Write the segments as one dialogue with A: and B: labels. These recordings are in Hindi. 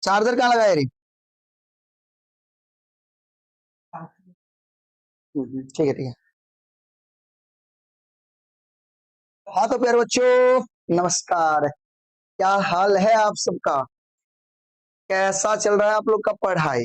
A: चार्जर कहाँ लगाया रे? ठीक है ठीक है। हाँ तो प्यारे बच्चों, नमस्कार। क्या हाल है आप सबका? कैसा चल रहा है आप लोग का पढ़ाई,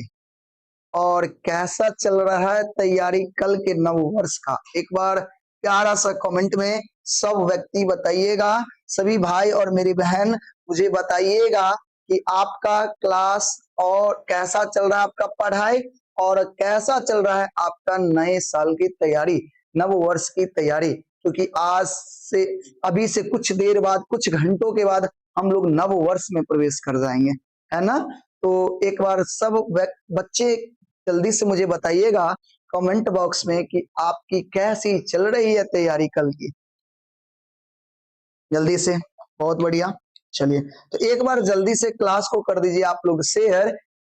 A: और कैसा चल रहा है तैयारी कल के नव वर्ष का? एक बार प्यारा सा कमेंट में सब व्यक्ति बताइएगा, सभी भाई और मेरी बहन मुझे बताइएगा कि आपका क्लास और कैसा चल रहा है आपका पढ़ाई, और कैसा चल रहा है आपका नए साल की तैयारी, नव वर्ष की तैयारी। क्योंकि आज से, अभी से कुछ देर बाद, कुछ घंटों के बाद हम लोग नव वर्ष में प्रवेश कर जाएंगे, है ना? तो एक बार सब बच्चे जल्दी से मुझे बताइएगा कमेंट बॉक्स में कि आपकी कैसी चल रही है तैयारी कल की, जल्दी से। बहुत बढ़िया। चलिए, तो एक बार जल्दी से क्लास को कर दीजिए आप लोग शेयर।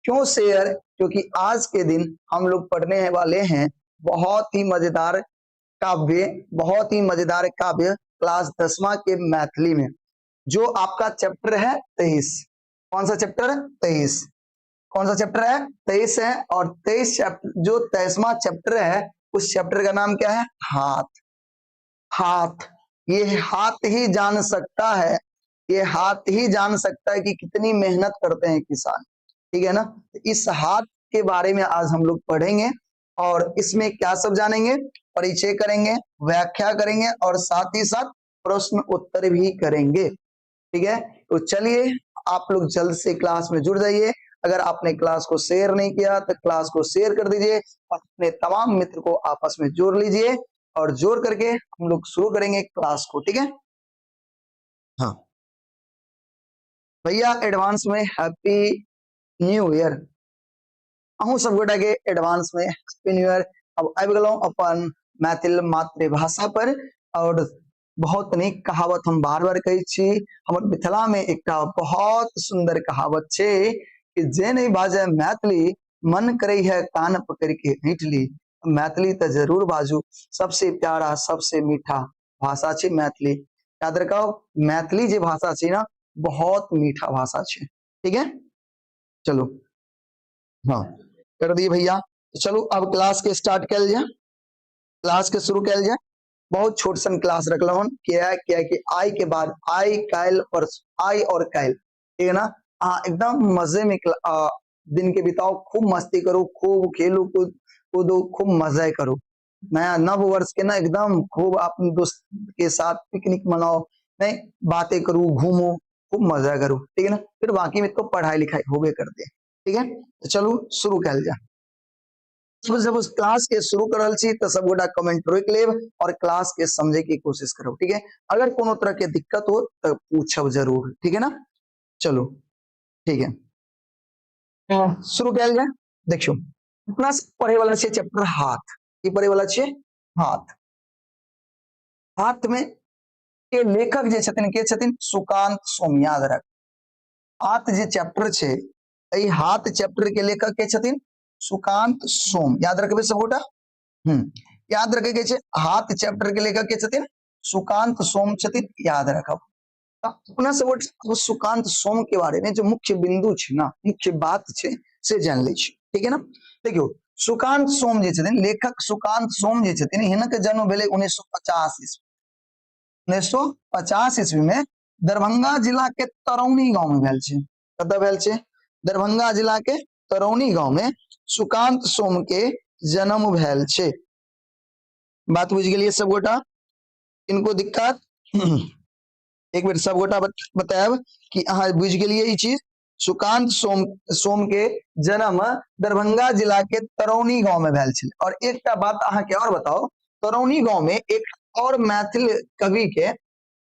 A: क्यों शेयर? क्योंकि आज के दिन हम लोग पढ़ने वाले हैं बहुत ही मजेदार काव्य, बहुत ही मजेदार काव्य क्लास 10वां के मैथिली में, जो आपका चैप्टर है 23। कौन सा चैप्टर? 23। कौन सा चैप्टर है? 23 है। और 23 जो 23वां चैप्टर है, उस चैप्टर का नाम क्या है? हाथ। हाथ। ये हाथ ही जान सकता है, ये हाथ ही जान सकता है कि कितनी मेहनत करते हैं किसान, ठीक है ना? इस हाथ के बारे में आज हम लोग पढ़ेंगे, और इसमें क्या सब जानेंगे, परिचय करेंगे, व्याख्या करेंगे, और साथ ही साथ प्रश्न उत्तर भी करेंगे, ठीक है? तो चलिए, आप लोग जल्द से क्लास में जुड़ जाइए। अगर आपने क्लास को शेयर नहीं किया तो क्लास को शेयर कर दीजिए, अपने तमाम मित्र को आपस में जोड़ लीजिए, और जोड़ करके हम लोग शुरू करेंगे क्लास को, ठीक है? हाँ भैया, एडवांस में हैप्पी न्यू ईयर। अहू सब गोटा के एडवांस में हैप्पी न्यू ईयर। अब आबि गेलौं अपन मैथिल मातृभाषा पर, और बहुत नीक कहावत हम बार बार कहै छी, हमर मिथिला में एक बहुत सुंदर कहावत छे कि जे नहीं बाजे मैथिली, मन करे है कान पकड़ के ऐंठ ली। मैथिली तो जरूर बाजू, सबसे प्यारा सबसे मीठा भाषा छे मैथिली। याद रखो, मैथिली जे भाषा छे ना, बहुत मीठा भाषा छे, ठीक है? चलो, हाँ कर दिए भैया। तो चलो अब क्लास के स्टार्ट कल जाए, क्लास के शुरू कल जाए। बहुत छोट सन क्लास रखल हन, क्या कि आई के बाद आई, काल, परसों, आई और काल, ठीक है ना? हाँ, एकदम मजे में दिन के बिताओ, खूब मस्ती करो, खूब खेलो कूदो, खूब मजा करो। नया नव वर्ष के ना एकदम खूब अपने दोस्त के साथ पिकनिक मनाओ, नहीं बातें करो, घूमो, खूब मजा करो, ठीक है ना? फिर बाकी में तो पढ़ाई लिखाई होगे करते, ठीक है? तो चलो शुरू कल जाए। जब उस क्लास के शुरू करल छी तो सब गोटा कमेंट रोक लेब, और क्लास के समझे की कोशिश करो, ठीक है? अगर कोनो तरह के दिक्कत हो तो पूछब जरूर, ठीक है ना? चलो ठीक है, शुरू कल जाए। देखियो, अपना पढ़े वाला छे चैप्टर हाथ। की पढ़े वाला छे? हाथ। हाथ में के लेखक जे छथिन के छथिन? सुकांत सोम। याद रख, हाथ जे चैप्टर छे, एई हाथ चैप्टर के लेखक के छथिन? सुकांत सोम। याद रखबे सब गोटा। याद रखे के छे, हाथ चैप्टर के लेखक के छथिन? सुकांत सोम छथिन, याद रखब। अपना सब सुकांत सोम के बारे में जो मुख्य बिंदु छे ना, मुख्य बात छे से जान लै छी, ठीक है ना? देखियो, सुकांत सोम जे छथिन, लेखक सुकांत सोम जे छथिन, हिनकर जन्म भेले 1950 ईस्वी। 1950 ईस्वी में दरभंगा जिला के तरौनी गांव में भेल छे। कतऽ भेल छे? दरभंगा जिला के तरौनी गांव में सुकांत सोम के जन्म भेल छे। बात बुझ गेलिए सब गोटा? इनको दिक्कत? एक बार सब गोटा बताएब कि अहाँ बुझ गेलिए ई चीज। सुकांत सोम के जन्म दरभंगा जिला के तरौनी गांव में भेल छे। और एकटा बात अहाँ के और बताओ, तरौनी गांव में एक और मैथिल कवि के,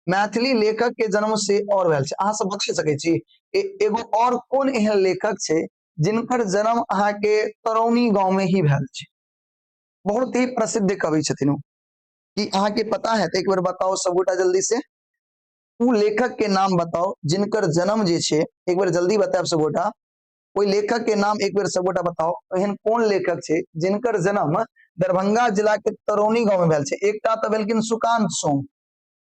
A: मैथिली लेखक के जन्म से और भेल छे। अहाँ सब बता सकै छी एगो और कोन एहन लेखक छे जिनकर जन्म अहाँ के तरौनी गांव में ही भेल छे? बहुत ही प्रसिद्ध कवि छथिन वो, कि अहाँ के पता है तो एक बार बताओ सब गोटा जल्दी से। वो लेखक के नाम बताओ जिनकर जन्म जे छे, एक बार जल्दी बताओ सब गोटा। कोई लेखक के नाम एक बार सब गोटा बताओ, एहन कौन लेखक छे जिनकर जन्म दरभंगा जिला के तरौनी गांव में भेल छे? एकटा तो भेलखिन सुकांत सोम,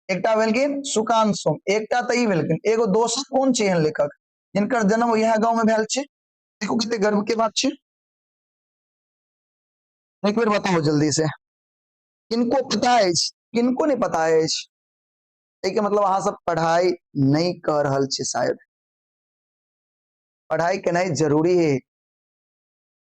A: एकटा भेलखिन सुकांत सोम, एकटा तो ई भेलखिन, एगो दोसर कौन छे एहन लेखक हिनकर जन्म यह गांव में भेल छे। देखो कितने गर्व के बात छे। एक बार बताओ जल्दी से, किनको पता है, किनको नहीं पता है? एक मतलब अहाँ सब पढ़ाई नहीं कर रहल छे, शायद पढ़ाई करना जरूरी है।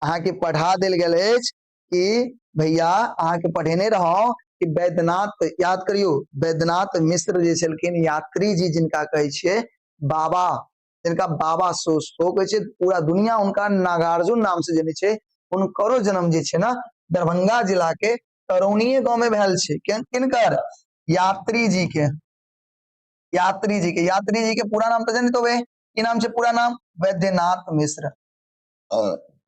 A: अहाँ के पढ़ा दिल गेल अछि कि भैया अहाँ के पढ़ेने रहो कि वैद्यनाथ, याद करियो वैद्यनाथ मिश्र जे छलखिन, यात्री जी जिनका कहे छिए बाबा, जिनका बाबा सो कहे छे, पूरा दुनिया उनका नागार्जुन नाम से जाने छे। उनकरो जन्म जे छे ना दरभंगा जिला के तरौनिये गांव में भेल छे। किनकर? यात्री जी के। यात्री जी के, यात्री जी के पूरा नाम तो जानित होबे, की नाम छे पूरा नाम? वैद्यनाथ मिश्र।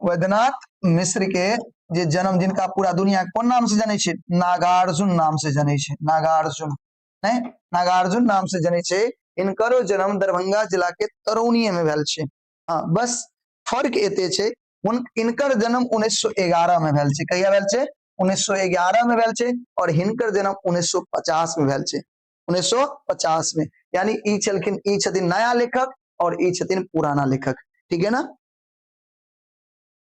A: वैद्यनाथ मिश्र के जे जन्म, जिनका पूरा दुनिया कौन नाम से जाने छे? नागार्जुन नाम से जाने छे। नागार्जुन, नहीं नागार्जुन नाम से जाने छे। इनकरो जन्म दरभंगा जिला के तरौनिये में भेल छे। हाँ, बस फर्क एते छे, इनकर जन्म 1911 में भेल छे। कहिया भेल छे? 1911 में भेल छे। और हिनकर जन्म 1950 में भेल छे। 1950 में, यानी ई छलखिन, ई छथिन नया लेखक और ई छथिन पुराना लेखक। ठीक है ना,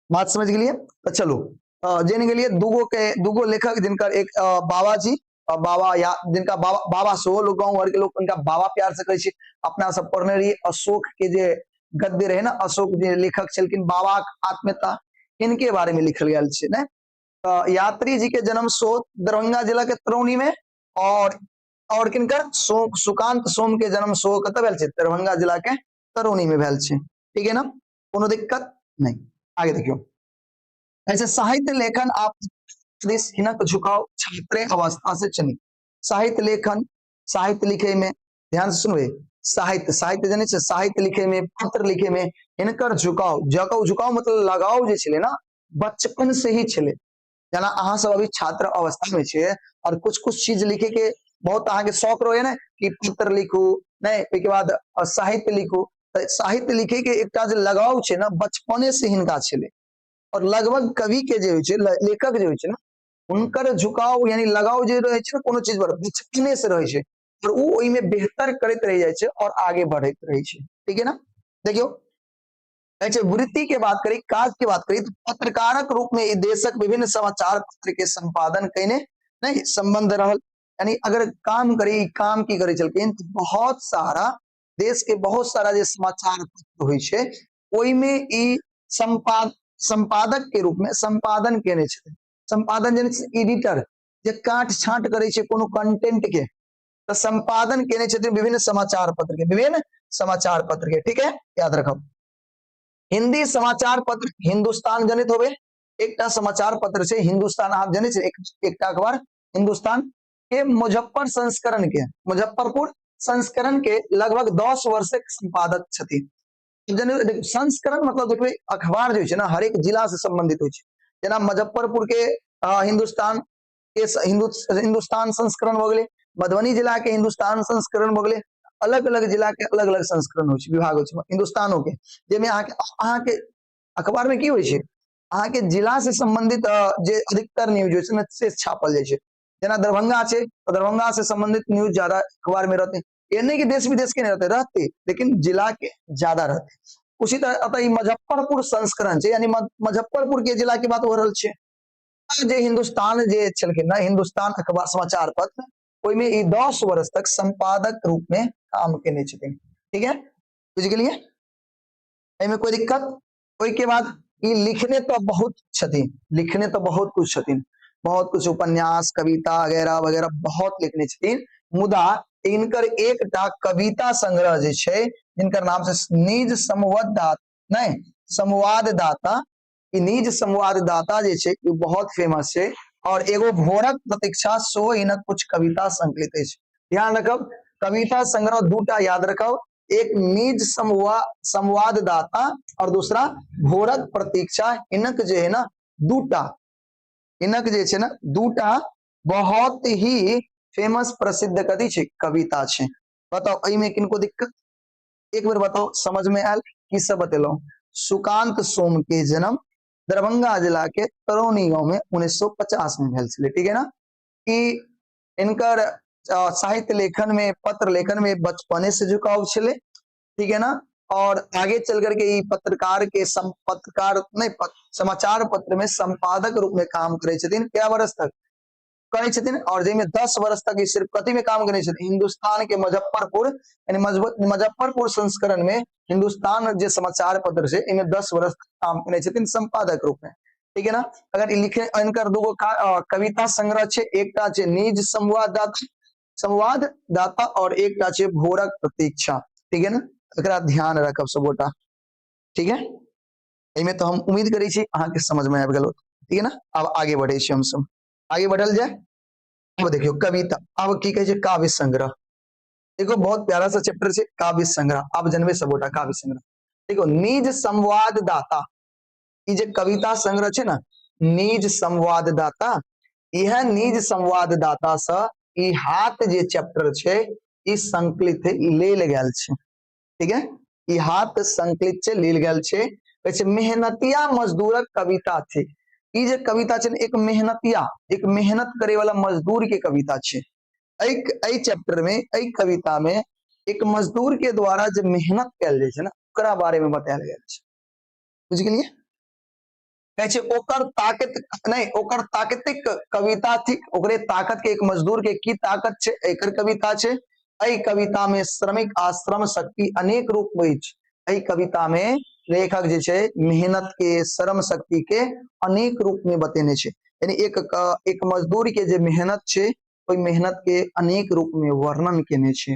A: बात समझ गेलिए? तो चलो जान गेलिए दूगो लेखक, जिनकर एक बाबा जी, बाबा या जिनका बाबा, बाबा सेहो लोग गांव घर के लोग उनका बाबा प्यार से कहे छे। अपना सब पढ़ने रही अशोक के जे गद्य रहे ना, अशोक जे लेखक छलखिन, बाबा आत्मीयता, इनके बारे में लिखल गया छे ना। यात्री जी के जन्म दरभंगा जिला के तरौनी में, और किनकर सुकांत सोम के जन्म कत भेल छे? दरभंगा जिला के तरौनी में भेल छे। ठीक है ना, कोनो दिक्कत नहीं। आगे देखियो, ऐसे साहित्य लेखन आप हिनक झुकाव छात्र अवस्था से चली। साहित्य लेखन, साहित्य लिखे में ध्यान से सुनबे, साहित्य, साहित्य जाने छे, साहित्य लिखे में, पत्र लिखे में हिनकर झुकाव, झुकाव मतलब लगाव जे छले ना बचपन से ही छले। जना अहाँ सब अभी छात्र अवस्था में छे और कुछ चीज लिखे के बहुत अहाँ के शौक रहे ना कि पत्र लिखू, नहीं के बाद साहित्य लिखू। तो साहित्य लिखे के एकटा जे लगाव छे ना बचपने से हिनका छले। और लगभग कवि के जे होय छे, लेखक जे होय छे ना, उनकर झुकाव यानी लगाव जे रहे छे कोनो चीज पर बचपने से रहे छे, और वो ओई में बेहतर करते रह जाय छे और आगे बढ़त रहे छे। ठीक है ना, देखियो अच्छा, वृत्ति के बात करी, काज की बात करी तो पत्रकारक रूप में देशक विभिन्न समाचार पत्र के संपादन कईने नहीं संबंध रहल। यानी अगर काम करी, काम की करे चलकिन तो बहुत सारा देश के बहुत सारा जे समाचार पत्र होय छे ओई में ई संपादक के रूप में संपादन केने छे। संपादन यानी एडिटर जे काट छांट करे छे कोनो कंटेंट के, तो संपादन केने छे विभिन्न समाचार पत्र के, विभिन्न समाचार पत्र के। ठीक है, याद रखो। हिंदी समाचार पत्र हिंदुस्तान जनित होवे, एकटा समाचार पत्र से हिंदुस्तान, आप जाने छे एकटा अखबार हिंदुस्तान के मुजफ्फर संस्करण के, मुजफ्फरपुर संस्करण के लगभग 10 वर्ष संपादक छथि। संस्करण मतलब देखिए अखबार जो है ना हर एक जिला से संबंधित हो, जना मुजफ्फरपुर के हिंदुस्तान के हिंदुस्तान संस्करण हो गए, मधुबनी जिला के हिंदुस्तान संस्करण हो गए, अलग अलग जिला के अलग अलग संस्करण हो विभाग हो हिंदुस्तानों के, जेमे अहाँ के अखबार में की होय छे, अहाँ के जिला से संबंधित जे अधिकतर न्यूज होय छे ना से छापल जाय छे। जना दरभंगा छे तो दरभंगा से संबंधित न्यूज ज्यादा अखबार में रहते, ये नहीं कि देश विदेश के नहीं रहते, लेकिन जिला के ज्यादा रहते। उसी तरह अतः मुजफ्फरपुर संस्करण छे, यानी मुजफ्फरपुर के जिला की बात हो रहल छे। जे हिंदुस्तान जे छलखिन ना हिंदुस्तान अखबार समाचार पत्र, ओई में 10 वर्ष तक संपादक रूप में काम केने छथिन। ठीक है, बुझ गेलिए? एमे कोई दिक्कत? ओई के बाद ई लिखने तो बहुत छथिन, लिखने तो बहुत कुछ छथिन, बहुत कुछ उपन्यास, कविता वगैरह वगैरह बहुत लिखने छथिन। मुदा इनकर एकटा कविता संग्रह जे छे, जिनकर नाम से निज संवाददाता, नहीं संवाददाता, निज संवाददाता जे छे बहुत फेमस छे। और एगो भोरक प्रतीक्षा सो इनक कुछ कविता संकलित है। ध्यान रखब, कविता संग्रह दूटा याद रखब, एक निज संवाददाता और दूसरा भोरक प्रतीक्षा। इनक जे है ना दूटा, इनक जे छे ना दूटा बहुत ही फेमस प्रसिद्ध कथी छे कविता छे। बताओ अई में किनको दिक्कत? एक बार बताओ, समझ में आयल की सब बतेलो? सुकांत सोम के जन्म दरभंगा जिला के तरौनी गांव में 1950 में भेल छले। ठीक है ना, कि इनकर साहित्य लेखन में, पत्र लेखन में बचपने से झुकाव छले। ठीक है ना, और आगे चल करके ई पत्रकार के पत्रकार नहीं समाचार पत्र में संपादक रूप में काम करे छथिन क्या वर्ष तक करे छथिन और जेमे 10 वर्ष तक ई सिर्फ कथी में काम करे छथिन हिंदुस्तान के मुजफ्फरपुर यानी मुजफ्फरपुर संस्करण में हिंदुस्तान जे समाचार पत्र से इनमें 10 वर्ष तक काम करे छथिन संपादक रूप में ठीक है ना। अगर लिखे इनकर दूगो कविता संग्रह छे एकटा छे निज संवाददाता और एकटा छे भोरक प्रतीक्षा ठीक है ना एकरा ध्यान रखब सबोटा ठीक है। इमे तो हम उम्मीद करै छी अहाँ के समझ में आबि गेल ठीक है ना। अब आगे बढ़े छी हम सब आगे बढ़ल जाए। अब देखियो कविता अब की कहे छे काव्य संग्रह देखो बहुत प्यारा सा चैप्टर छे काव्य संग्रह अब जनबे सबोटा काव्य संग्रह देखो निज संवाददाता ई जे कविता संग्रह छे ना निज संवाददाता यह निज संवाददाता से ई हाथ जे चैप्टर छे ई संकलित लेल गेल छे ठीक है। ई हाथ संकलित छे लेल गेल छे कहै छे मेहनतिया मजदूरक कविता थी ई जे कविता छे एक मेहनतिया एक मेहनत करे वाला मजदूर के कविता छे एई चैप्टर में एई कविता में एक मजदूर के द्वारा जो मेहनत कैल जाय छे ना ओकरा बारे में बतायल गेल छे बुझ गेलिए कहै छे ओकर ताकत नहीं ओकर ताकतिक कविता थी ओकरे ताकत के एक मजदूर के की ताकत छे एकर कविता छे एई कविता में श्रमिक आश्रम शक्ति अनेक रूप में एई कविता में लेखक जे छे मेहनत के श्रम शक्ति के अनेक रूप में बतेने छे यानी एक मजदूर के जे मेहनत छे ओई मेहनत के अनेक रूप में वर्णन केने छे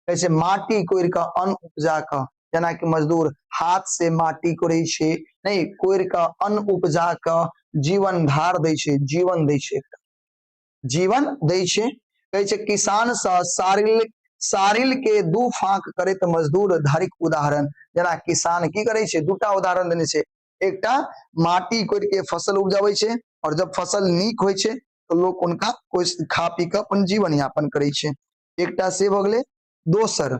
A: जैसे माटी कोइर का अन्न उपजा का जना कि मजदूर हाथ से माटी कोड़े छे नहीं कोइर का अन्न उपजा का जीवन धार दै छे जीवन दै छे जीवन दै छे कहै छे किसान सा सारिल के दू फाक करे तो मजदूर धारिक उदाहरण जना किसान की करे छे दूटा उदाहरण देने छे एकटा माटी कोड़ के फसल उपजावे छे और जब फसल नीक होय छे तो लोग उनका कोई खा पी के अपन जीवन यापन करे छे एकटा से भ गेले दोसर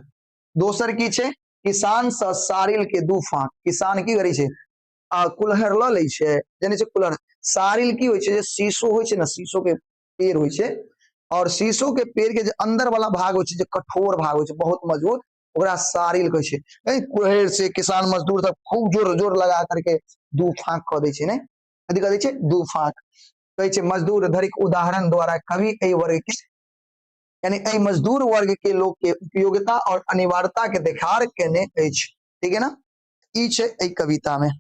A: दोसर की छे किसान स सारिल के दू फाक किसान की करे छे कुल्हड़ ल ले छे जाने छे कुल्हड़ सारिल की होय छे जे शीशो होय छे ना शीशो के पेड़ होय छे और शीशो के पेड़ के जो अंदर वाला भाग हो जो कठोर भाग हो बहुत मजबूत ओकरा सारिल कहे छे कुल्हड़ से किसान मजदूर सब खूब जोर जोर लगा करके दू फाक क दै छे ने कथि क दै छे दू फाक कहे छे मजदूर धरिक उदाहरण द्वारा कवि एई वर्ग के यानी एई मजदूर वर्ग के लोग के उपयोगिता और अनिवार्यता के देखार केने अछि ठीक है ना। ई छे एई कविता में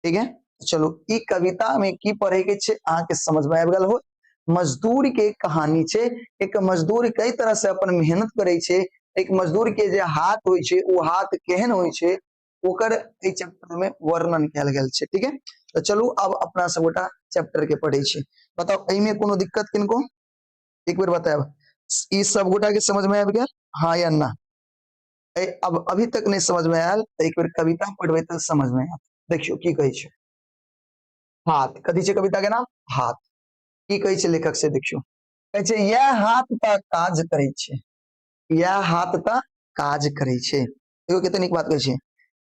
A: ठीक है। चलो ई कविता में की पढ़े के छे अहाँ के समझ में आबि गेल हो मजदूर के कहानी छे एक मजदूर कई तरह से अपन मेहनत करे छे एक मजदूर के जे हाथ होय छे वो हाथ केहन होय छे ओकर ए चैप्टर में वर्णन कैल गेल छे ठीक है। तो चलू अब अपना सबोटा चैप्टर के पढ़े छे बताओ एई में कोनो दिक्कत किनको एक बार बताओ ई सब गोटा के समझ में आबि गेल हाँ या ना अब अभी तक नहीं समझ में आयल तो एक बार कविता पढ़बे तो समझ में आयल देखियो की कहे छे हाथ कथी छे कविता के नाम हाथ की कहे छे लेखक से देखियो कहे छे यह हाथ ता काज करे छे यह हाथ ता काज करे छे देखो कितनी नीक बात कहे छे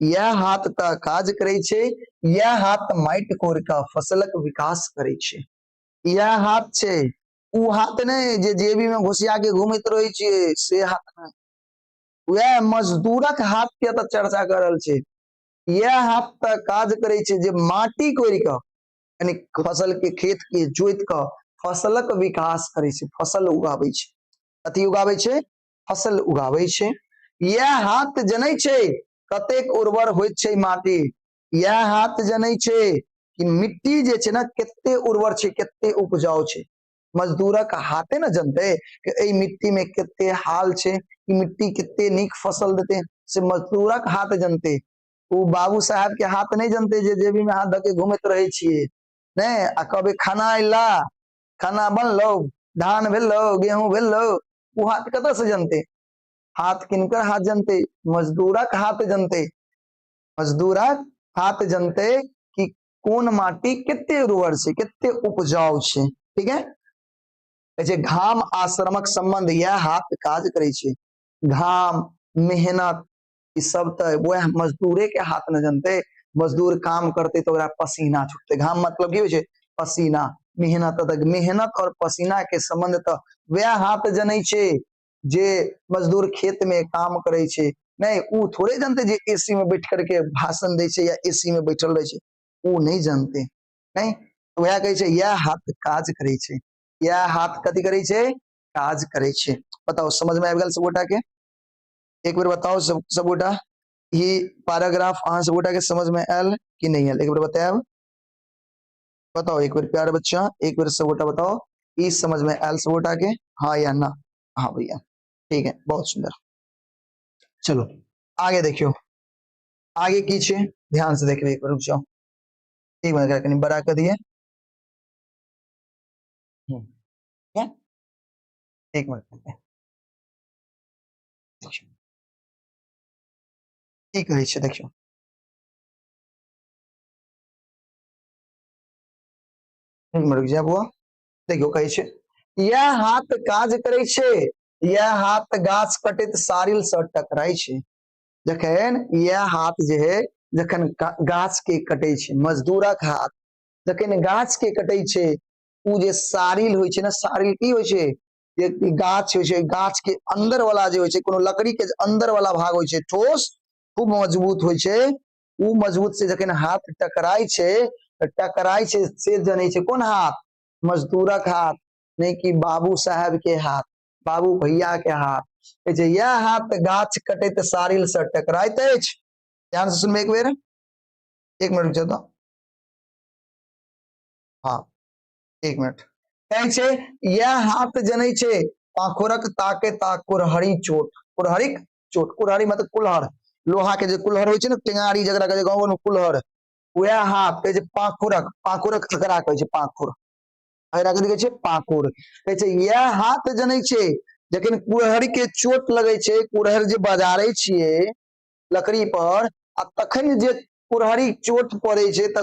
A: यह हाथ ता काज करे छे यह हाथ माइट कोर का फसलक विकास करे छे यह हाथ छे उ हाथ ने जे जेबी में घुसिया के घूमत रहे छे से हाथ नहीं वह मजदूरक हाथ के त चर्चा कर रहल छे यह हाथ ता काज करे छे जे माटी कोर का यानी फसल के खेत के जोत का फसलक विकास करे छे फसल उगावे छे कथी उगावे छे फसल उगावे छे यह हाथ जनै छे कतेक उर्वर होइत छे माटी यह हाथ जनै छे कि मिट्टी जे छे ना कितने उर्वर छे कितने उपजाऊ छे मजदूरक हाथे ना जानते कि ए मिट्टी में कितने हाल छे कि मिट्टी कितने नीक फसल देते से मजदूरक हाथ जानते वो बाबू साहब के हाथ नहीं जानते जे जेबी में हाथ धके घूमत रहे छिए ने आ कबे खाना अइला खाना बनलो धान भेलो गेहूं भेलो वो हाथ कत से जानते हाथ किनकर हाथ जानते मजदूरक हाथ जानते मजदूरक हाथ जानते कि कौन माटी कितने उर्वर छे कितने उपजाऊ छे ठीक है। ऐसे घाम आश्रमक संबंध यह हाथ काज करे छे घाम मेहनत ई सब तो वह मजदूरे के हाथ न जानते मजदूर काम करते तो पसीना छूटते घाम मतलब की होय छे पसीना मेहनत और पसीना के संबंध तो वह हाथ जनै छे जे मजदूर खेत में काम करे छे नहीं ऊ थोड़े जानते जे एसी में बैठ करके भाषण दे छे या एसी में बैठल रहे छे, ऊ नहीं जानते। नहीं तो वह कहे छे यह हाथ काज करे छे, यह हाथ कथी करे छे, काज करे छे। बताओ समझ में आबि गेल सबगोटा के? एक बार बताओ सबगोटा ये पैराग्राफ अहाँ सबगोटा के समझ में आयल कि नहीं आयल, एक बार बताएब। बताओ एक बार प्यारे बच्चा, एक बार सबगोटा बताओ ई समझ में आयल सबगोटा के, हाँ या ना? हाँ भैया ठीक है, बहुत सुंदर। चलो आगे देखियो, आगे की छे ध्यान से देखिए, एक बार रुक जाओ, एक मिनट कहीं बड़ा कर दिए, एक मिनट की कहै छै देखियो, एक मिनट रुक जा बुआ, देखियो कहै छै यह हाथ काज करे छे, यह हाथ गाछ कटैत सारिल से टकराई छे। जखन यह हाथ जे है जखन गाछ के कटे छे, मजदूरक हाथ जखन गाछ के कटे छे, उ जे सारिल होय छे ना, सारिल की होय छे, जे गाछ होय छे, गाछ के अंदर वाला जे होय छे, कोनो लकड़ी के अंदर वाला भाग होय छे ठोस, खूब मजबूत होय छे, उ मजबूत से जखन हाथ टकराई छे, टकराई छे से जनै छे कोन हाथ, मजदूरक हाथ, नहीं कि बाबू साहब के हाथ, बाबू भैया के हाथ। कहै छे यह हाथ गाछ कटैत सारिल से टकराइत अछि। ध्यान से सुनबे एक बेर, एक मिनट रुक जाओ तो, हाँ एक मिनट। कहै छे यह हाथ जनै छे पाखुरक ताके ता कुरहरी चोट, कुरहरिक चोट, कुरहरी मतलब कुल्हड़, लोहा के जे कुल्हड़ होय छे ना, टेंगारी जकरा के गांव में कुल्हड़, वह हाथ कहै छे पाखुरक, पाखुरक एकरा कहै छे पाखुर, एकरा कथि कहै छे पाखुर। कहै छे यह हाथ जनै छे जखन कुरहरी के चोट लगे छे, कुरहर जे बजारे छिए लकड़ी पर, आ तखन जे कुरहरी चोट पड़े छे त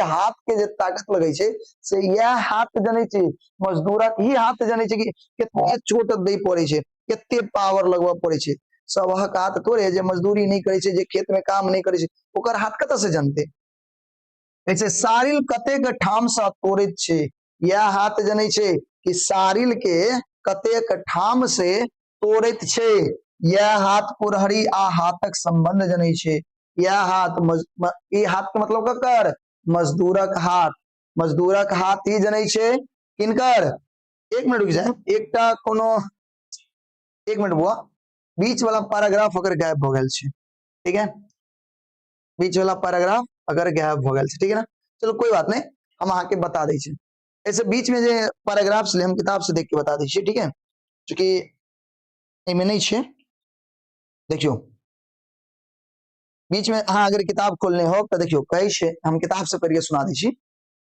A: हाथ के जे ताकत लगे छे से यह हाथ जनै छे, मजदूरक ही हाथ जनै छे कि कितने चोट दे पड़े छे, कितने पावर लगवा पड़े छे। सबहक हाथ थोड़े जे मजदूरी नहीं करे छे, जे खेत में काम नहीं करे छे, ओकर हाथ कत से जानते। ऐसे सारिल कतेक ठाम से तोड़ित छे, यह हाथ जनै छे कि सारिल के कतेक ठाम से तोड़ित छे, यह हाथ कुरहरी आ हाथक संबंध जनै छे। यह हाथ ई हाथ के मतलब ककर, मजदूरक हाथ, मजदूरक हाथ ही जनै छे किनकर। एक मिनट रुक जाए, एकटा कोनो, एक मिनट बुआ, बीच वाला पैराग्राफ अगर गायब हो गेल छे, ठीक है, बीच वाला पैराग्राफ अगर गायब हो गेल छे, ठीक है ना, चलो कोई बात नहीं, हम आके बता दै छे। ऐसे बीच में जे पैराग्राफ हम किताब से देख के बता दै छे, ठीक है, क्योंकि एमे नहीं छे, देखियो बीच में अहाँ अगर किताब खोलने हो तो देखियो कहै छे, हम किताब से पढ़िए सुना दै छी।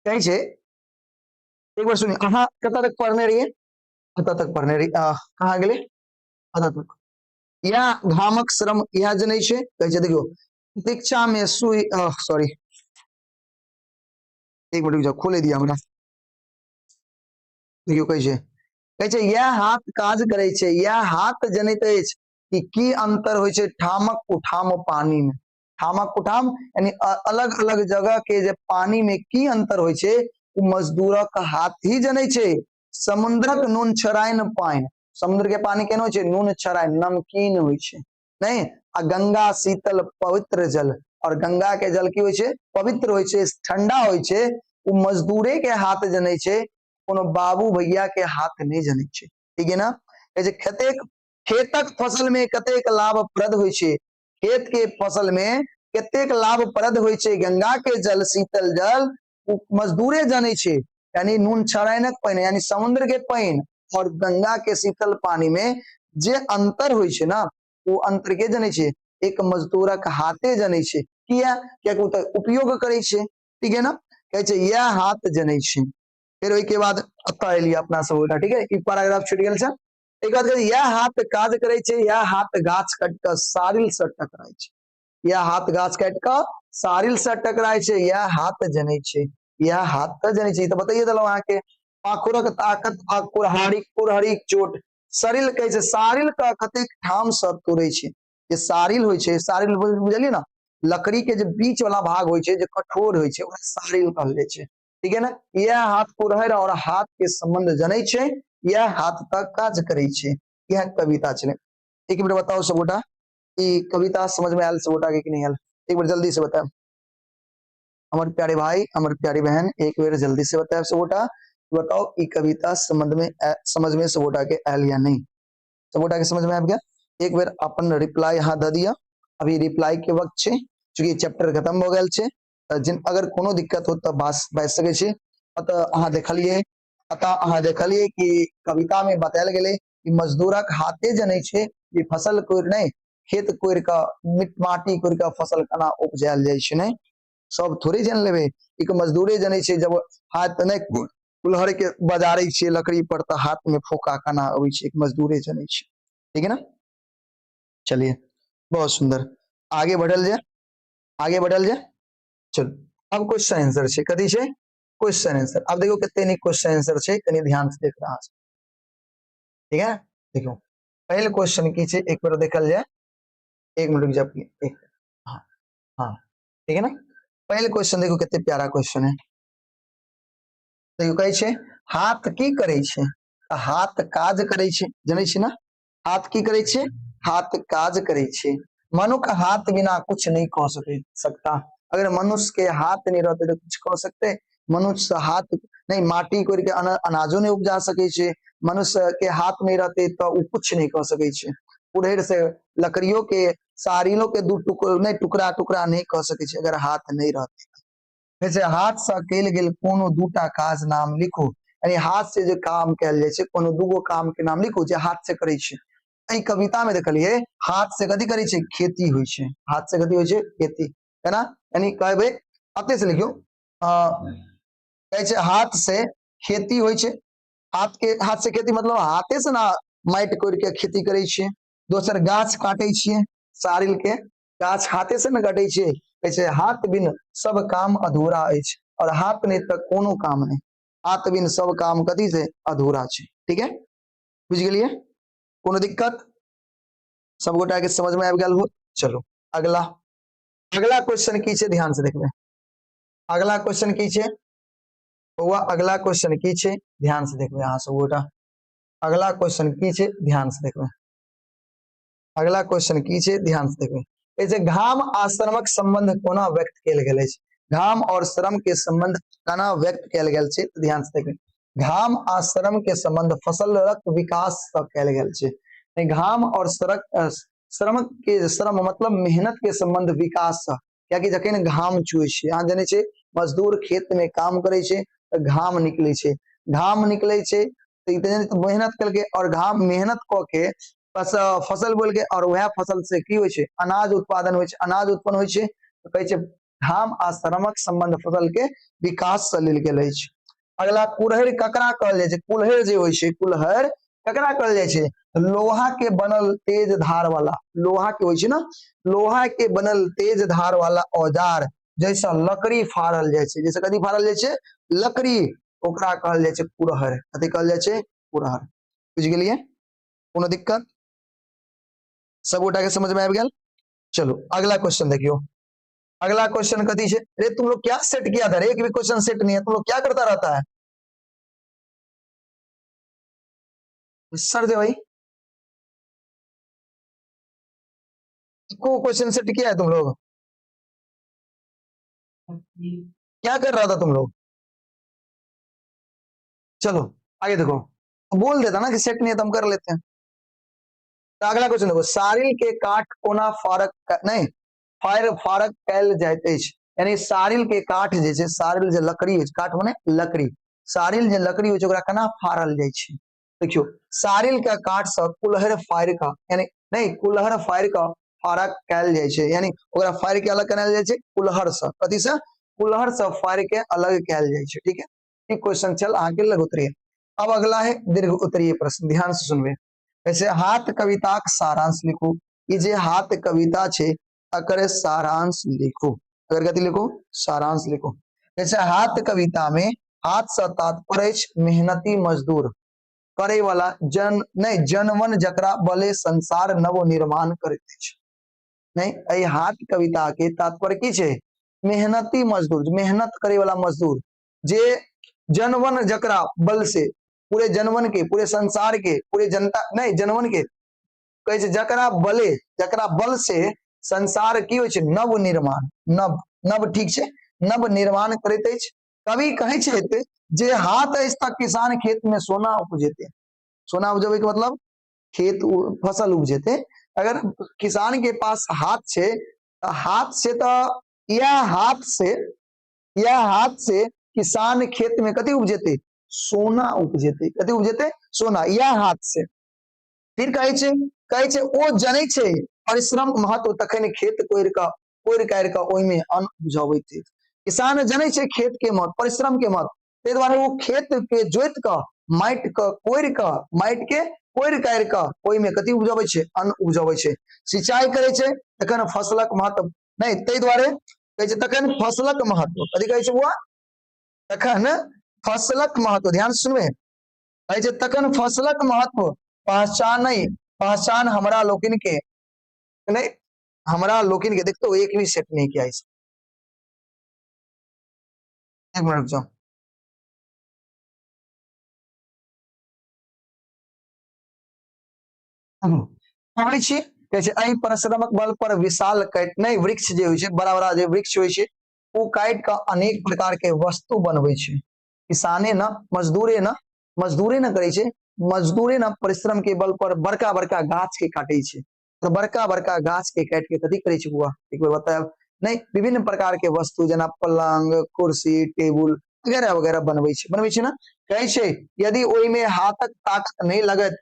A: कहै छे एक बार सुनिए, अहाँ कतऽ तक पढ़ने रहिए, कतऽ तक पढ़ने रही, कहाँ गेले, कतऽ तक, यह घामक श्रम यह जनै छे। कहै छे देखियो दीक्षा में सुई, सॉरी एक मिनट रुक जाओ, खोले दिया हमरा, देखियो कहै छे यह हाथ काज करे छे, यह हाथ जनैत अछि कि की अंतर होय छे ठामक उठाम पानी में, ठामक उठाम यानी अलग अलग जगह के जे पानी में की अंतर होय छे, मजदूरक हाथ ही जनै छे। समुद्रक नून छराइन पानी, समुद्र के पानी केहन होय छे, नून छराइन नमकीन होय छे, नहीं आ गंगा शीतल पवित्र जल, और गंगा के जल की होय छे, पवित्र होय छे, ठंडा होय छे, उ मजदूरे के हाथ जनै छे, कोनो बाबू भैया के हाथ नहीं जनै छे, ठीक है ना। खेतेक खेतक फसल में कतेक लाभप्रद होय छे, खेत के फसल में कतेक लाभप्रद होय छे, गंगा के जल शीतल जल मजदूरे जाने छे, यानी नून छराइनक पानी यानी समुद्र के पानी और गंगा के शीतल पानी में जे अंतर होय छे ना, वो अंतर के जाने छे, एक मजदूरक हाथे जाने छे, किया कियाकि उ त उपयोग करे छे, ठीक है ना। कहै छे यह हाथ जाने छे, फिर ओई के बाद अत्ता एलिए अपना सब गोटा, ठीक है, ई पैराग्राफ छूट गेल छे। एक बात कहै यह हाथ काज करे छे, यह हाथ गाछ काट के सारिल से टकराय छे, यह हाथ गाछ काट के सारिल से टकराय छे, यह हाथ जनै छे, यह हाथ त जनै छे, तो बताइए देलो अहाँ के पाखुरक ताकत आ कुरहाड़ी कुरहरी चोट, सरिल कहै छे सारिल का कतेक ठाम से तोड़े छे, जे सारिल होय छे, सारिल बुझलिए ना, लकड़ी के जे बीच वाला भाग होय छे जे कठोर होय छे, ओकरा सारिल कहल जाय छे, ठीक है ना। यह हाथ कुरहर और हाथ के संबंध जनै छे, यह हाथ तक काज करे छे, यह कविता छे। एक मिनट बताओ सब गोटा, ये कविता समझ में आयल सबोटा के कि नहीं आयल? एक बार जल्दी से बताओ हमारे प्यारे भाई, हमारी प्यारी बहन, एक बार जल्दी से बताओ सबोटा, बताओ ये कविता समझ में सबोटा के आयल या नहीं? सबोटा के समझ में आ गया? एक बार अपन रिप्लाई यहाँ दे दिया। अभी रिप्लाई के वक्त छे, चूंकि चैप्टर खत्म हो गया छे। जिन अगर कोनो दिक्कत हो तो बाज सके छे। अतः अहाँ देखलिए कि कविता में बतायल गेले कि मजदूरक हाथे जनै छे ये फसल कोइर नहीं, खेत कोइर का माटी कोइर का फसल कना उपजायल जाय छे नहीं। सब थोड़ी जान लेबे, एक मजदूरे जनै छे जब हाथ नहीं कुल्हड़ के बजारै छे लकड़ी पर तो हाथ में फोका कना आबै छे, एक मजदूरे जनै छे। ठीक है ना? चलिए बहुत सुंदर, आगे बढ़ल जाए। चलो अब क्वेश्चन आंसर छे, कथी छे? Question answer. अब देखो कितने नी क्वेश्चन आंसर छे, कनी ध्यान से देख रहा है। ठीक है, देखो पहले क्वेश्चन की छे, एक बार देखल जाए। एक मिनट रुक जाओ, एक हाँ हाँ ठीक है ना। पहले क्वेश्चन देखो कितने प्यारा क्वेश्चन है। देखो कहे छे हाथ की करे छे? हाथ काज करे छे, जाने छे ना? हाथ की करे छे? हाथ काज करे छे। मनुष्य हाथ बिना कुछ नहीं कह सकता। अगर मनुष्य के हाथ नहीं रहते तो कुछ कह सकते? मनुष्य हाथ नहीं, माटी कोड़ के अनाजो नहीं उपजा सके छे। मनुष्य के हाथ नहीं रहते तो वो कुछ नहीं कह सके छे। कुड़ेर से लकड़ियों के सारिलों के दू टुकड़ा टुकड़ा नहीं कह सके छे अगर हाथ नहीं रहते। जैसे हाथ से कैल गेल कोनो दूटा काज नाम लिखो, यानी हाथ से जो काम कैल जाय छे, कोनो दूगो काम के नाम लिखो जे हाथ से करे छे। एही कविता में देखलिए हाथ से कथी करे छे? खेती होय छे। हाथ से कथी होय छे? खेती, है ना? यानी कहबे अते से लिखियो, कहे छे हाथ से खेती होय छे। हाथ से खेती मतलब हाथे से ना माटि कोड़ के खेती करे छे। दोसर गाछ काटे छे, सारिल के गाछ हाथे से न काटे छे। कहे छे हाथ बिन सब काम अधूरा अछि, और हाथ नहीं तो कोनो काम नहीं। हाथ बिन सब काम कथी से? अधूरा छे। ठीक है, बुझ गेलिए? कोनो दिक्कत? सब गोटा के समझ में आबि गेल हो? चलो अगला क्वेश्चन की छे, ध्यान से देखबे। अगला क्वेश्चन की छे बउआ? अगला क्वेश्चन की छे? ध्यान से देखबे अहाँ सब गोटा। अगला क्वेश्चन की छे? ध्यान से देखबे। अगला क्वेश्चन की छे? ध्यान से देखबे। ऐसे घाम आ श्रमक संबंध कोना व्यक्त कैल गेल अछि? घाम और श्रम के संबंध कोना व्यक्त कैल गेल छै? ध्यान से देखबे। घाम आ श्रम के संबंध फसलक विकास से कैल गेल छै। घाम और श्रम मतलब मेहनत के संबंध विकास से, कियाकि जखन घाम चुए छे, अहाँ जाने छे मजदूर खेत में काम करे छे तो घाम निकले छे। घाम निकले छे तो मेहनत करके, और घाम मेहनत क के फसल बोल के, और वह फसल से की होय छे? अनाज उत्पादन होय छे। अनाज उत्पन्न होय छे तो कहे छे घाम आ श्रमक संबंध फसल के विकास से लेल गेल अछि। अगला कुल्हड़ ककरा कहल जाय छे? कुल्हड़ जे होय छे, कुल्हड़ ककरा कहल जाय छे? लोहा के बनल तेज धार वाला, लोहा के होय छे ना, लोहा के बनल तेज धार वाला औजार जैसा लकड़ी फाड़ल जाय छे, जैसे कथी फाड़ल जाय छे? लकड़ी, ओकरा कहल जाय छे कुल्हड़। कथी कहल जाय छे? कुल्हड़। बुझ गेलिए? कोनो दिक्कत? सब गोटा के समझ में आ गया? चलो अगला क्वेश्चन देखियो। अगला क्वेश्चन कथी छे? अरे तुम लोग क्या सेट किया था? एक भी क्वेश्चन सेट नहीं है, तुम लोग क्या करता रहता है? सर दे भाई, को क्वेश्चन सेट किया है तुम लोग? क्या कर रहा था तुम लोग? चलो आगे देखो, बोल देता ना कि सेट नहीं है तो हम कर लेते हैं। तो अगला क्वेश्चन देखो, सारिल के काट कोना फारक नहीं फारक कैल जाइत अछि? यानी सारिल के काट जे छै, सारिल जे लकड़ी होइ छै, काट माने लकड़ी, सारिल जे लकड़ी होइ छै ओकरा केना फाड़ल जाइ छै? देखियो सारिल के काट से कुल्हड़ फाड़ का, यानी नहीं कुल्हड़ फाड़ का फारक कैल जाइ छै, यानी ओकरा फाड़ के अलग कैल जाइ छै कुल्हड़ से। कथी से? कुल्हड़ से फाड़ के अलग कैल जाइ छै। ठीक है, ई क्वेश्चन चल आगे लग उत्तरीय। अब अगला है दीर्घ उत्तरीय प्रश्न, ध्यान से सुनबे। ऐसे हाथ कविताक सारांश लिखो। ये जे हाथ कविता छे अकर सारांश लिखो। अगर कथी लिखो? सारांश लिखो। जैसे हाथ कविता में हाथ से तात्पर्य मेहनती मजदूर करे वाला जनवन जकरा बले संसार नव निर्माण करते छे। नहीं ए हाथ कविता के तात्पर्य की छे? मेहनती मजदूर, मेहनत करे वाला मजदूर, जे जनवन जकरा बल से पूरे जनवन के, पूरे संसार के, पूरे जनता नहीं जनवन के कहे छै जकरा बल से संसार की होय छै नव निर्माण, नव नव ठीक छै, नव निर्माण करैत अछि। कवि कहै छै जे हाथ अछि तऽ किसान खेत में सोना उपजेते। सोना उपजेबे के मतलब खेत फसल उपजेते। अगर किसान के पास हाथ छै तो हाथ से तो यह हाथ से किसान खेत में कथी उपजेते, सोना उपजेते। कथी उपजेते, सोना, यह हाथ से। फिर कहै छै ओ जनै छै परिश्रम महत्व तखन खेत कोरि कारि कऽ ओहिमे अन्न उपजबैत छै। किसान जनै छै खेत के महत्व, परिश्रम के महत्व, ताहि दुआरे वो खेत के जोति कऽ माटि के कोरि कारि कऽ ओहिमे कथी उपजबै छै, अन्न उपजबै छै। सिंचाई करे छै तखन फसलक महत्व नहीं, ताहि दुआरे कहै छै तखन फसलक महत्व, कथी कहै छै बौआ, तखन फसलक महत्व, ध्यान से सुनबे, कहै छै तखन फसलक महत्व पहचान हमरा लोकिन के नहीं, हमरा लोकिन के, देखते एक भी सेट नहीं किया इस, एक मिनट रुक जाओ। कहै छै कहै छै एहि परिश्रमक बल पर विशाल काटि नहीं, वृक्ष जे होइ छै, बड़ा बड़ा जे वृक्ष होइ छै वो काटि कऽ अनेक प्रकार के वस्तु बनबै छै। किसाने न, मजदूरे न करे छै, मजदूरे न परिश्रम के बल पर बड़का बड़का गाछ के काटे छै। तो बड़का बड़का गाछ के काटि के कथी करे छै बौआ, एक बेर बतायब नहीं, विभिन्न प्रकार के वस्तु जेना पलंग, कुर्सी, टेबुल वगैरह वगैरह बनबै छै ना। कहै छै यदि ओहिमे हाथक ताकत नहीं लगत,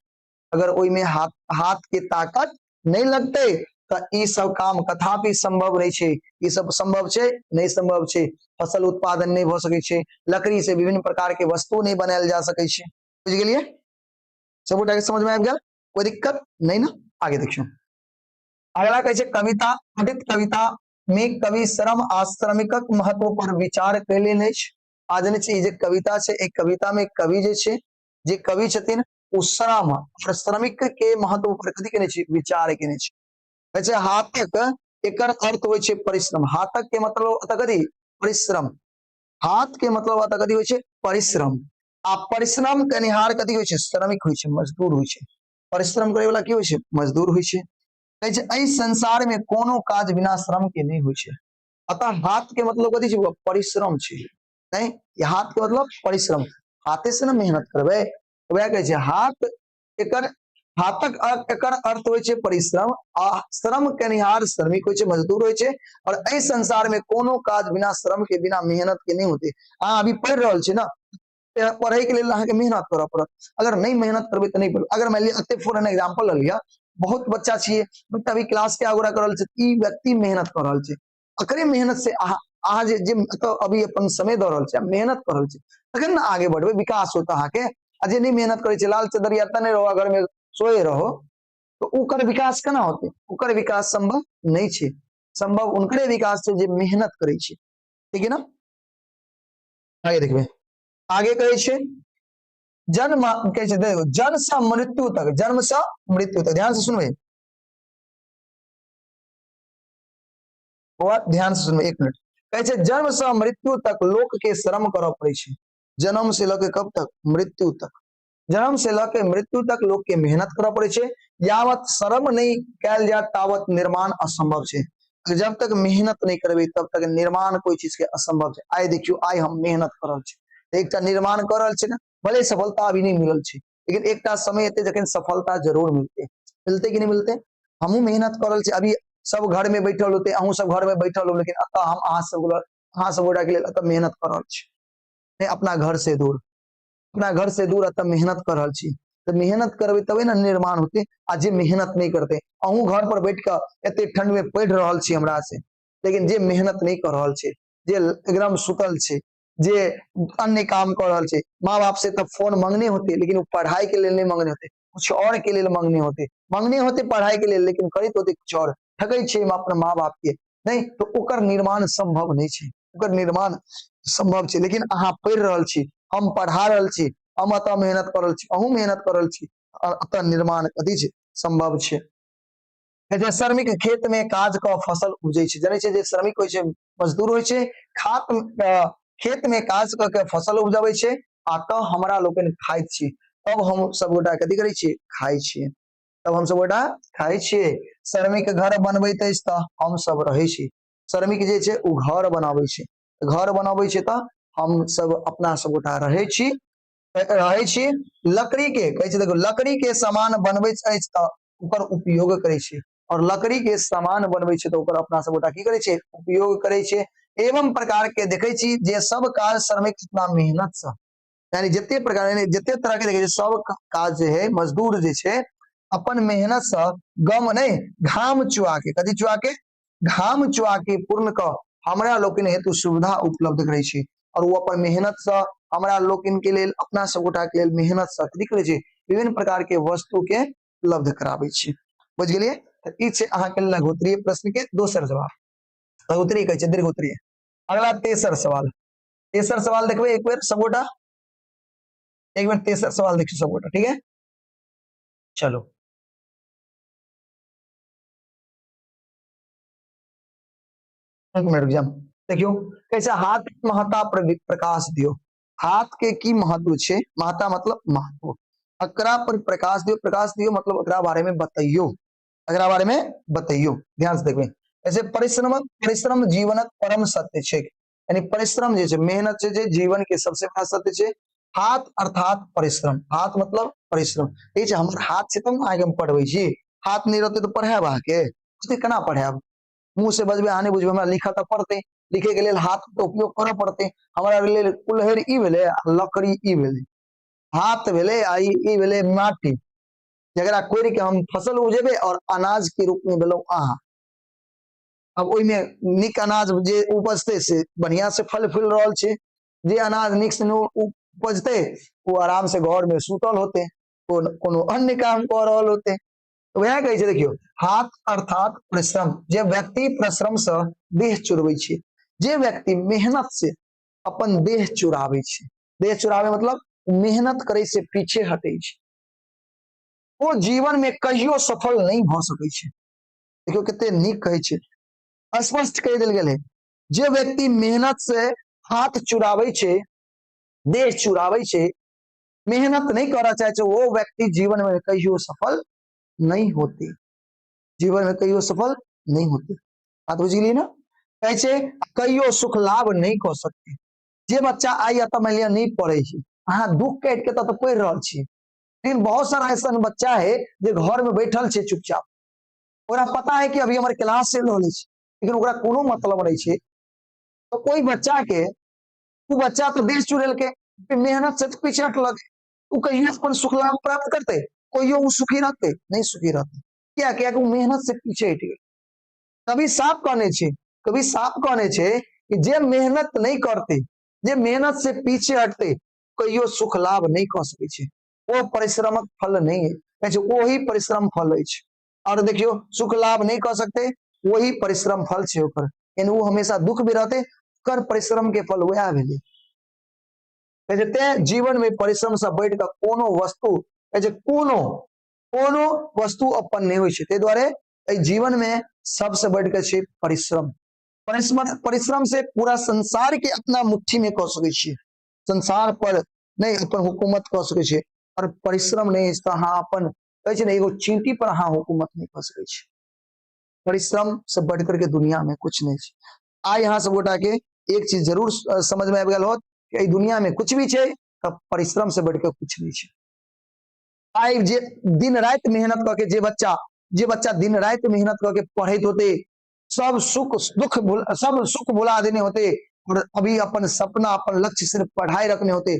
A: अगर ओहिमे हाथ के ताकत नहीं लगते तो ई सब काम कथापि संभव नहीं छै। ई सब संभव छै नहीं, संभव छै। फसल उत्पादन नहीं भ सकै छै, लकड़ी से विभिन्न प्रकार के वस्तु नहीं बनायल जा सकै छै। बुझ गेलिए, सबूटा के समझ में आबि गेल, कोई दिक्कत नहीं ना। आगे देखियो, अगला कहै छै कविता। पठित कविता में कवि श्रम आ श्रमिकक महत्व पर विचार कैलेन अछि। आ जाने छै ई जे कविता छै, एक कविता में कवि जे छै, जे कवि छथिन ओ श्रम और श्रमिक के महत्व पर कथी केने छै, विचार केने छै। कहै छै हाथक, एकर अर्थ होइ छै परिश्रम। हाथक के मतलब अतः कथी, परिश्रम। हाथ के मतलब अतः कथी होइ छै, परिश्रम। आ परिश्रम कनिहार कथी होइ छै, श्रमिक होइ छै, मजदूर होइ छै। परिश्रम करे वाला की होइ छै, मजदूर होइ छै। कहै छै एहि संसार में कोनो काज बिना श्रम के नहीं होइ छै। अतः हाथ के मतलब कथी छै, परिश्रम छै। नहीं, हाथ के मतलब परिश्रम, हाथे से ना मेहनत करबे, वह कहै छै हाथ, एकर हाथक एकर अर्थ होइ छै परिश्रम, आ श्रम कनिहार श्रमिक होइ छै, मजदूर होइ छै। और एहि संसार में कोनो काज बिना श्रम के, बिना मेहनत के नहीं होते। अहाँ अभी पढ़ रहल छी ना, पढ़े के लिए अहाँ के मेहनत करऽ पड़त। अगर नहीं मेहनत करबे तो नहीं पढ़। अगर मान लिया एते फॉर एन एग्जांपल ल लिया, बहुत बच्चा छिए अभी क्लास के आगूरा कर रहल छै, ई व्यक्ति मेहनत कर रहल छै, अकरे मेहनत से अहाँ जे अभी अपन समय दऽ रहल छै, मेहनत कर रहल छै, तखन ना आगे बढ़बे, विकास होता अहाँ के। आ जे नहीं मेहनत करे छै, लाल चदरिया तने रहो, घर में सोए रहो, तो ओकर विकास केना होते, ओकर विकास संभव नहीं छै। संभव उनकरे विकास छै जे मेहनत करे छै, ठीक है ना। आगे देखबे, आगे कहै छै जन्म, कहै छै देखो, जन्म से मृत्यु तक, जन्म से मृत्यु तक, ध्यान से सुनबे, और ध्यान से सुनबे, एक मिनट। कहै छै जन्म से मृत्यु तक लोक के श्रम करऽ पड़े छै। जन्म से लऽ के कब तक, मृत्यु तक। जन्म से लऽ के मृत्यु तक लोक के मेहनत करऽ पड़े छै। यावत श्रम नहीं कैल जाय तावत निर्माण असंभव छै। जब तक मेहनत नहीं करबे तब तक निर्माण कोई चीज के असंभव छै। आइ देखियो, आइ हम मेहनत कर रहल छी, एकटा निर्माण कर रहल छी ना, भले सफलता अभी नहीं मिलल छै, लेकिन एकटा समय एते जखन सफलता जरूर मिलते। मिलते कि नहीं मिलते, हमहू मेहनत कर रहल छी। अभी सब घर में बैठल होते, अहूँ सब घर में बैठल हो, लेकिन अतः हम अहाँ सब गोटा के लेल अतः मेहनत कर रहल छी, अपना घर से दूर, अपना घर से दूर अतः मेहनत कर रहल छी। तो मेहनत करबे तबे ना निर्माण होते। आ जे मेहनत नहीं करते, अहूँ घर पर बैठ के एते ठंड में पढ़ रहल छी हमरा से, लेकिन जे मेहनत नहीं कर रहल छै, जे एकदम सुतल छै, जे अन्य काम कर रहल छै, माँ बाप से तब फोन मांगने होते, लेकिन वो पढ़ाई के लिए नहीं मांगने होते, कुछ और के लिए मांगने होते पढ़ाई के लिए, लेकिन करैत होते कुछ और, ठकै छै अपना माँ बाप के। नहीं तो ओकर निर्माण संभव नहीं छै, ओकर निर्माण संभव छै। लेकिन अहाँ पढ़ रहल छी, हम पढ़ा रहल छी, हम अतः मेहनत कर रहल छी, अहूँ मेहनत कर रहल छी, अतः निर्माण कथी छै, संभव छै। श्रमिक खेत में काज क फसल उपजै छै, जानै छै जे श्रमिक होइ छै, मजदूर होइ छै, खेत में काज क के फसल उपजाबै छै, आ तऽ हमरा लोकनि खाइत छी, तब हम सब गोटा कथी करै छियै, खाइ छियै। तब हम सब गोटा खाई छियै। श्रमिक घर बनबैत अछि तऽ हम सब रहै छी। श्रमिक जे छै उ घर बनाबै छै, घर बनाबै छै तऽ हम सब अपना सब गोटा रहै छी, रहै छी। लकड़ी के कहै छै, देखो लकड़ी के सामान बनबैत अछि तऽ ओकर उपयोग करै छै, और लकड़ी के सामान बनबै छै तऽ ओकर अपना सब गोटा की करै छै, उपयोग करै छै। एवं प्रकार के देखै छी जे सब काज श्रमिक अपना मेहनत से, यानी जिते प्रकार यानी जिते तरह के देखे सब काज जे है मजदूर जे छै अपन मेहनत से गम नहीं घाम चुआ के, कथी चुआ के, घाम चुआ के पूर्ण क हमरा लोकनि हेतु सुविधा उपलब्ध करै छै, और वो अपन मेहनत से हमरा लोकनि के लेल, अपना सब गोटा के लेल मेहनत से कथी करै छै, विभिन्न प्रकार के वस्तु के उपलब्ध कराबै छै। बुझ गेलिए। तऽ ई छै अहाँ के लघुत्तरीय प्रश्न के दोसर जवाब। लघुत्तरीय कहै छै दीर्घोत्तरीय। अगला तेसर सवाल, तेसर सवाल देखबै एक बेर सब गोटा, एक बार तेसर सवाल देखिए सब गोटा, ठीक है। चलो एक मिनट रुक जाओ। देखियो कैसे हाथ के महत्ता प्रकाश दियो। हाथ के की महत्व छे, महत्ता मतलब महत्व, एकरा पर प्रकाश दियो, प्रकाश दियो मतलब एकरा बारे में बतैयो, एकरा बारे में बतैयो। ध्यान से देखबे, ऐसे परिश्रम, परिश्रम जीवनक परम सत्य छे, यानी परिश्रम जे छे, मेहनत जे छे जीवन के सबसे बड़ा सत्य छे। हाथ अर्थात परिश्रम, हाथ मतलब परिश्रम। ये छे हमर हाथ से तुम आगे हम पढ़बै छी, हाथ नहीं रहते तो पढ़ाब अहाँ के केना पढ़ाब, मुंह से बजबे अहाँ नहीं बुझबे, हमरा लिखा तो पड़ते, लिखे के लेल हाथ के उपयोग करे पड़ते। हमरा लेल कुल्हड़ ई भेले, लकड़ी ई भेले, हाथ भेले आ ई भेले माटी, जकरा कोड़ि के हम फसल उपजेबे और अनाज के रूप में भेलौ अहाँ। अब ओइ में निक अनाज जे उपजते से बढ़िया से फल फूल रहल छे, जे अनाज निक से उपजते वो आराम से घर में सुतल होते, कोनो अन्य काम कर रहल होते। तो वह कहै छै देखियो, हाथ अर्थात परिश्रम, जे व्यक्ति परिश्रम से देह चुरबै छै, जे व्यक्ति मेहनत से अपन देह चुरावे छै, देह चुरावे मतलब मेहनत करे से पीछे हटे छै, वो जीवन में कहियो सफल नहीं भ सकै छै। देखियो कते नीक कहै छै, स्पष्ट कह देल गेल है, जे व्यक्ति मेहनत से हाथ चुरावे छै, देह चुरावे छै, मेहनत नहीं करना चाहे छै, वो व्यक्ति जीवन में कहियो सफल नहीं होते, जीवन में कहियो सफल नहीं होते। बात बुझ गेलिए ना। कहे छै कहियो सुख लाभ नहीं कर सकते। जे बच्चा आई या मान लिया नहीं पढ़े छै, अहाँ दुख काट के तो पढ़ रहल छी, लेकिन बहुत सारा ऐसा बच्चा है जो घर में बैठल छै चुपचाप, ओकरा पता है कि अभी हमारे क्लास चल रहा है, लेकिन ओकरा कोनो मतलब नहीं छै। तो कोई बच्चा के, वो बच्चा तो देश चुड़ैल के मेहनत से पीछे हटलक, वो कहियो अपन सुख लाभ प्राप्त करते, कहियो वो सुखी रहते नहीं, सुखी रहते। क्या क्या कि वो मेहनत से पीछे हट गए। कभी साफ कहने छे, कभी साफ कहने छे कि जे मेहनत नहीं करते, जे मेहनत से पीछे हटते, कहियो सुख लाभ नहीं कर सके छे, वो परिश्रमक फल नहीं है, वही परिश्रम फल है। और देखियो सुख लाभ नहीं कर सकते, वही परिश्रम फल छे ओकर, यानी वो हमेशा दुख भी रहते, कर परिश्रम के फल वह भेले। जीवन में परिश्रम से बढ़ कर कोनो वस्तु, कोनो कोनो वस्तु अपन नहीं होय छे, ते द्वारे जीवन में सबसे बढ़ कर छे परिश्रम। परिश्रम, परिश्रम से पूरा संसार के अपना मुट्ठी में कर सके छे, संसार पर नहीं अपन हुकूमत कर सके छे, और परिश्रम नहीं इसका हाँ अपन कहे छे ना एगो चींटी पर हाँ हुकूमत नहीं कर सके छे। परिश्रम से बढ़कर के दुनिया में कुछ नहीं छे। आ यहाँ सब गोटा के एक चीज जरूर समझ में आबि गेल होत कि दुनिया में कुछ भी छे तब परिश्रम से बढ़कर कुछ नहीं छे। आई जे दिन रात मेहनत करके जे बच्चा दिन रात मेहनत करके पढ़े होते, सब सुख दुख सब सुख भुला देने होते, और अभी अपन सपना अपन लक्ष्य सिर्फ पढ़ाई रखने होते,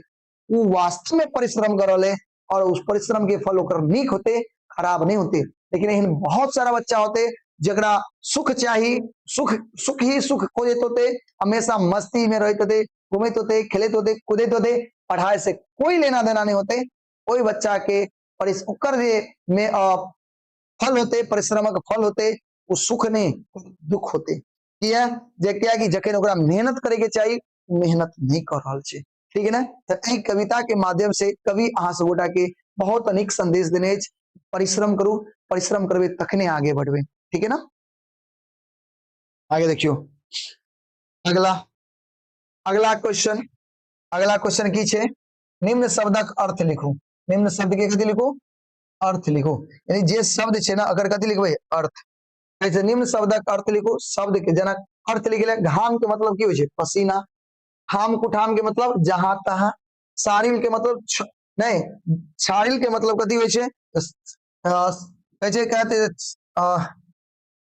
A: वो वास्तव में परिश्रम कर रहे, और उस परिश्रम के फल ओकर नीक होते, खराब नहीं होते। लेकिन एहन बहुत सारा बच्चा होते जरा सुख चाहिए, सुख सुख ही सुख खोजते होते, हमेशा मस्ती में रहते होते, घूमते होते, खेलते होते, कूदते होते, पढ़ाई से कोई लेना देना नहीं होते। कोई बच्चा के में फल होते, परिश्रमक फल होते, वो सुख नहीं दुख होते। किया कि जखन ओकरा मेहनत करे के चाहिए, मेहनत नहीं कर रहल छे। ठीक है ना। तो कविता के माध्यम से कवि अहाँ सब गोटा के बहुत अनेक संदेश देने, परिश्रम करू, परिश्रम करबे तखने आगे बढ़बे। ठीक है ना। आगे देखियो अगला, अगला क्वेश्चन, अगला क्वेश्चन की छे, निम्न शब्दक अर्थ लिखू। निम्न शब्द के कथी लिखू, अर्थ लिखो, यानी जे शब्द छे ना अगर कथी लिखबे अर्थ, ऐसे निम्न शब्दक अर्थ लिखो, शब्द के जना अर्थ लिख ले। घाम के मतलब की होय छे पसीना, हाम कुठाम के मतलब जहां तहां, सारिल के मतलब नहीं, सारिल के मतलब कथी होय छे कहै छै कहते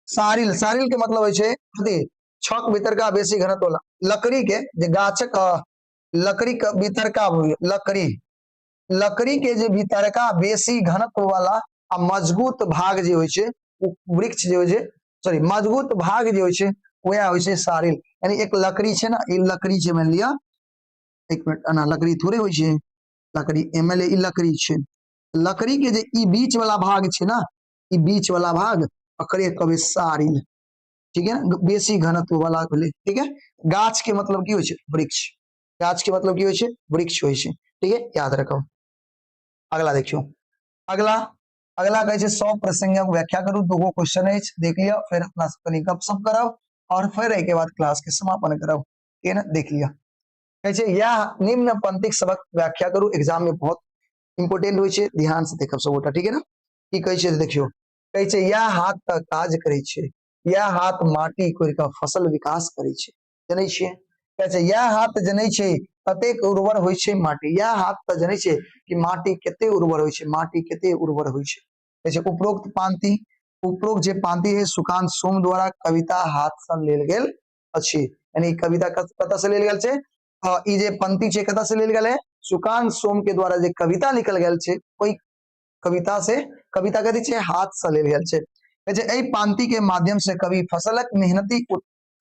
A: सारिल, सारिल के मतलब होय छे कथी छक भीतर का बेसी घनत्व वाला लकड़ी के जे गाछक लकड़ी के भीतर का लकड़ी, लकड़ी के जे भीतर का बेसी घनत्व वाला आ मजबूत भाग जे होय छे वृक्ष जे होय छे, सॉरी मजबूत भाग जे होय छे वह होय छे सारिल। यानी एक लकड़ी छे ना, ई लकड़ी छे मान लिया, एक मिनट ना लकड़ी थोड़े होय छे, लकड़ी एमएलए ई लकड़ी छे, लकड़ी के जे ई बीच वाला भाग छे ना, ई बीच वाला भाग एकरे कहबे सारिल, ठीक है ना, बेसी घनत्व वाला भेले, ठीक है। गाछ के मतलब की होय छे वृक्ष, गाछ के मतलब की होय छे वृक्ष होय छे, ठीक है याद रखो। अगला देखियो, अगला अगला कहे छे 100 प्रसंगक व्याख्या करू, दूगो क्वेश्चन है देख लिया, फिर अपना कनी गपशप करब और फिर एक के बाद क्लास के समापन करब, ठीक है ना, देख लिया। कहे छे यह निम्न पंक्तिक सबक व्याख्या करू, एग्जाम में बहुत इंपोर्टेंट होय छे, ध्यान से देखब सबोटा, ठीक है ना। की कहे छे देखियो, कहे छे यह हाथ त काज करे छे, यह हाथ माटी कोरि के फसल विकास करे छे, जनै छियै। कहे छे यह हाथ जनै छे कतेक उर्वर होय छे माटी, यह हाथ त जनै छे कि माटी केते उर्वर होय छे, माटी केते उर्वर होय छे। कहे छे उपरोक्त पांति, उपरोक्त जे पांति है सुकांत सोम द्वारा कविता हाथ से लेल गेल अछि, यानी कविता कत से लेल गेल छे, ई जे पंक्ति छे कत से लेल गेल है, सुकांत सोम के द्वारा जे कविता लिखल गेल छे ओई कविता से, कविता कथी छे हाथ से लेल गेल छे। कहे छे एई पांति के माध्यम से कवि फसलक मेहनती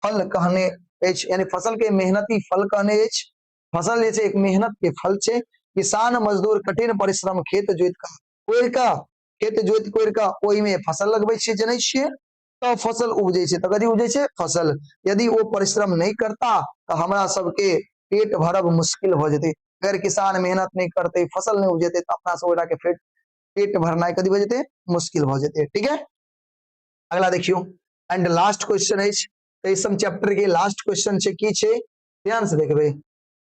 A: फल कहने अछि, यानी फसल के मेहनती फल कहने अछि। फसल जे छे एक मेहनत के फल छे, किसान मजदूर कठिन परिश्रम खेत जोत का कोइर का, खेत जोत कोइर का ओई में फसल लगबै छे, जनै छियै, तो फसल उपजे छे, तो कथी उपजे छे फसल। यदि वो परिश्रम नहीं करता तो हमरा सबके पेट भरब मुश्किल हो जेते, अगर किसान मेहनत नहीं करते फसल नहीं उपजेते तो अपना सब के पेट भरना कथी हो जेते मुश्किल हो जेते, ठीक है। अगला देखियो, एंड लास्ट क्वेश्चन है तेईसम चैप्टर के लास्ट क्वेश्चन छे, की छे ध्यान से देखबे,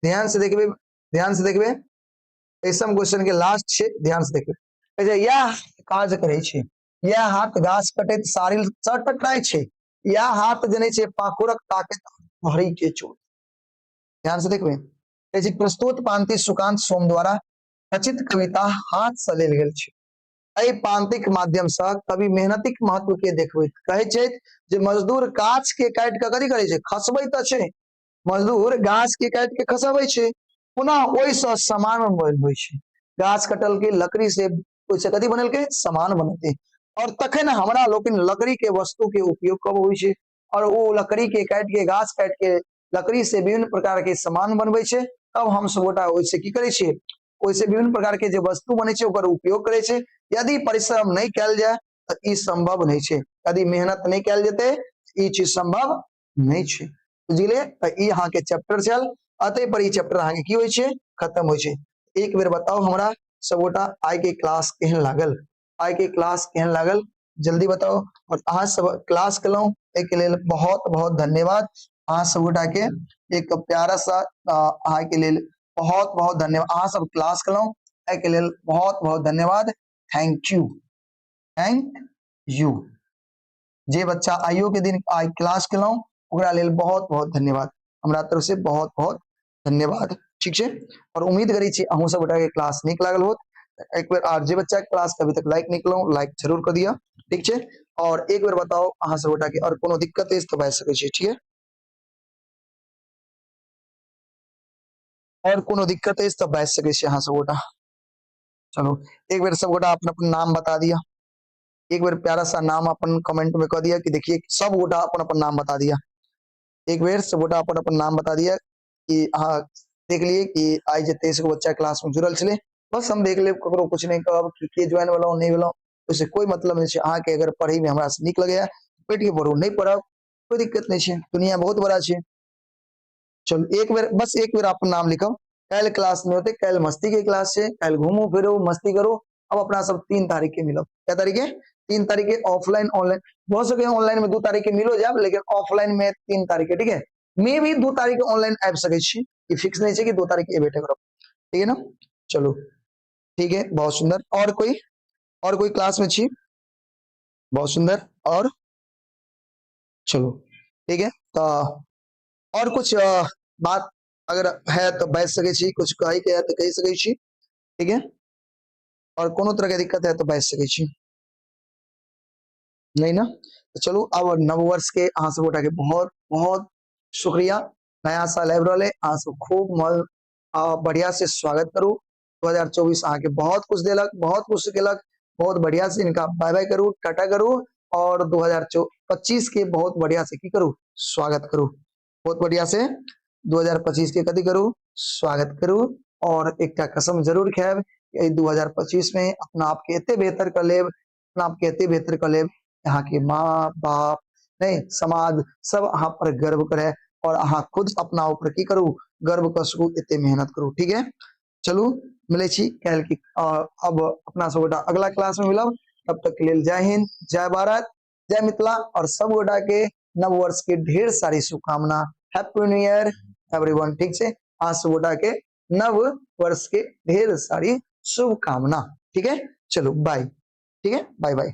A: ध्यान से देखबे, ध्यान से देखबे, तेईसम क्वेश्चन के लास्ट छे, ध्यान से देखबे। कहे छे यह काज करे छे, यह हाथ घास कटैत सारिल स टकराय छे, यह हाथ जने छे पाखुरक ताकत भरी के चोट, ध्यान से देखबे। कहे छे प्रस्तुत पांति सुकांत सोम द्वारा रचित कविता हाथ से लेल गेल छे, एहि पांतिक माध्यम से कवि मेहनतिक महत्व के देखबैत कहे छे जे मजदूर गाछ के काट के कथी करे छे खसबै त छे, मजदूर गाछ के काट के खसबै छे, पुनः ओइ से सामान बनबै छे, गाछ कटल के लकड़ी से ओइ से कथी बनल के सामान बनते, और तखन हमरा लोकन लकड़ी के वस्तु के उपयोग कब होय छे, और वो लकड़ी के काट के गाछ काट के लकड़ी से विभिन्न प्रकार के सामान बनबै छे, तब हम सबोटा ओइ से की करे छे, ओइ से विभिन्न प्रकार के जे वस्तु बने छे ओकर उपयोग करे छे। यदि परिश्रम नहीं कैल जाए तो ई संभव नहीं छे, यदि मेहनत नहीं कैल जेते ई चीज संभव नहीं छे, बुझलिए। तो ई यहाँ के चैप्टर छल, अतः पर ई चैप्टर यहाँ के की होय छे खत्म होय छे। एक बेर बताओ हमरा सबोटा आय के क्लास केहन लागल, आय के क्लास केहन लागल जल्दी बताओ, और अहाँ सब क्लास केलौ एक लेल बहुत बहुत धन्यवाद, अहाँ सबोटा के एक प्यारा सा अहाँ के लेल बहुत बहुत धन्यवाद, अहाँ सब क्लास केलौ के लेल बहुत बहुत धन्यवाद, थैंक यू, थैंक यू। जे बच्चा आइयो के दिन आइ क्लास केलौ ओकरा लेल बहुत बहुत धन्यवाद, हमरा तरफ से बहुत बहुत धन्यवाद, ठीक छे। और उम्मीद करै छी अहूं सब गोटा के क्लास नीक लागल होत, एक बेर आर जे बच्चा क्लास के अभी तक लाइक नहीं केलौ लाइक जरूर कर दिया, ठीक छे। और एक बेर बताओ अहाँ सब गोटा के और कोनो दिक्कत है तो बाज सकै छी, ठीक है, और कोनो दिक्कत है तो बाज सकै छी अहाँ सब गोटा। चलो एक बार सब गोटा अपन अपन नाम बता दिया, एक बार प्यारा सा नाम अपन कमेंट में कह दिया कि देखिए सब गोटा अपन अपन नाम बता दिया, एक बार सब गोटा अपन अपन नाम बता दिया कि हाँ देख लिए कि आज जे 23 गो बच्चा क्लास में जुड़ल छे, बस हम देख ले ककरो कुछ नहीं कहब कि के ज्वाइन वाला नहीं वाला, उससे कोई मतलब नहीं है। अहाँ के अगर पढ़े में हमरा से निक लगे बैठ के पढ़ू, नहीं पढ़ब कोई दिक्कत नहीं है, दुनिया बहुत बड़ा है। चलो एक बार बस एक बार अपन नाम लिखो, कल क्लास में होते, कल मस्ती के क्लास है, कल घूमो फिरो मस्ती करो। अब अपना सब 3 तारीख के मिलो, क्या तारीख है 3 तारीख के, ऑफलाइन ऑनलाइन बहुत सके ऑनलाइन में 2 तारीख के मिलो जाब, लेकिन ऑफलाइन में 3 तारीख है, ठीक है। मैं भी 2 तारीख ऑनलाइन आब सके छी, ये फिक्स नहीं है कि 2 तारीख के बैठे करो, ठीक है ना। चलो ठीक है बहुत सुंदर, और कोई और कोई क्लास में छी? बहुत सुंदर। और चलो ठीक है। तो और कुछ बात अगर है तो बैठ सके छी, कुछ कही के है तो कही सके छी, ठीक है। और कोनो तरह के दिक्कत है तो बैठ सके छी, नहीं ना? तो चलो अब नव वर्ष के अहाँ सब गोटा के बहुत बहुत शुक्रिया। नया साल आबि रहल है, अहाँ सब खूब मन बढ़िया से स्वागत करू। 2024 अहाँ के बहुत कुछ देलक, बहुत कुछ सिखेलक, बहुत बढ़िया से इनका बाय बाय करू, टाटा करू। और 2025 के बहुत बढ़िया से की करू, स्वागत करू। बहुत बढ़िया से 2025 के कथी करू, स्वागत करू। और एक कसम जरूर खायब कि 2025 में अपना आप के एते बेहतर कर लेब, अपना आप के एते बेहतर कर लेब, यहाँ के माँ बाप नहीं समाज सब अहाँ पर गर्व करे और अहाँ खुद अपना ऊपर की करू, गर्व कर सकू, एते मेहनत करू, ठीक है। चलू मिले छी काल्हि की अब अपना सब गोटा अगला क्लास में मिलब। तब तक के लिए जय हिंद, जय भारत, जय मिथिला और सब गोटा के नव वर्ष के ढेर सारी शुभकामना। हैप्पी न्यू ईयर एवरीवन, ठीक है। आज सब गोटा के नव वर्ष के ढेर सारी शुभकामना, ठीक है। चलो बाय, ठीक है, बाय बाय।